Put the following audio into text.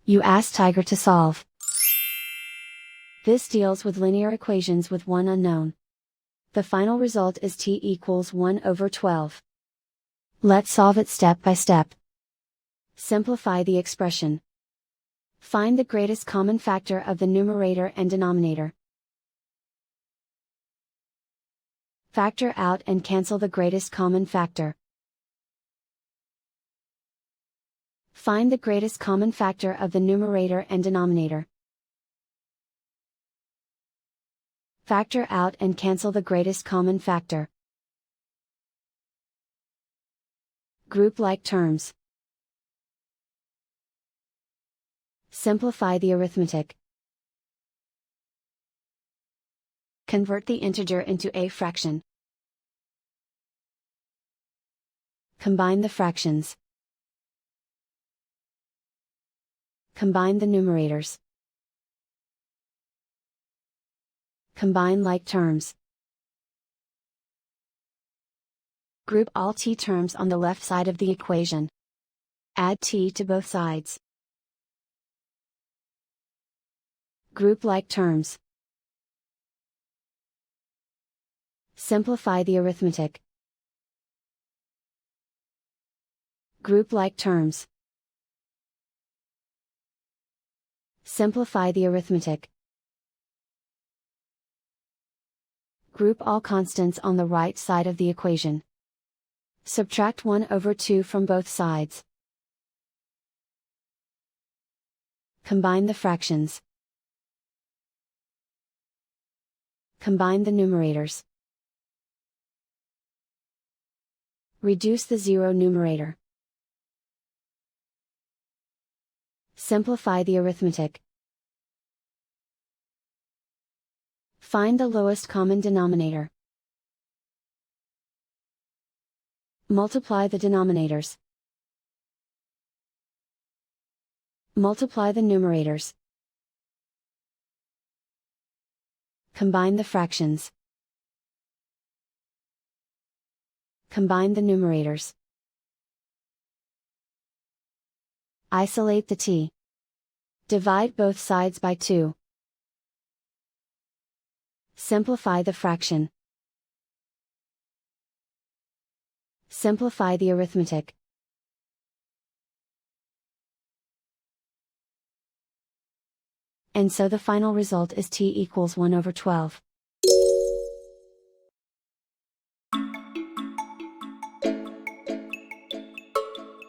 You ask Tiger to solve. This deals with linear equations with one unknown. The final result is t equals 1/12. Let's solve it step by step. Simplify the expression. Find the greatest common factor of the numerator and denominator. Factor out and cancel the greatest common factor. Find the greatest common factor of the numerator and denominator. Factor out and cancel the greatest common factor. Group like terms. Simplify the arithmetic. Convert the integer into a fraction. Combine the fractions. Combine the numerators. Combine like terms. Group all t terms on the left side of the equation. Add t to both sides. Group like terms. Simplify the arithmetic. Group like terms. Simplify the arithmetic. Group all constants on the right side of the equation. Subtract 1/2 from both sides. Combine the fractions. Combine the numerators. Reduce the zero numerator. Simplify the arithmetic. Find the lowest common denominator. Multiply the denominators. Multiply the numerators. Combine the fractions. Combine the numerators. Isolate the t. Divide both sides by 2. Simplify the fraction. Simplify the arithmetic. And so the final result is t equals 1/12.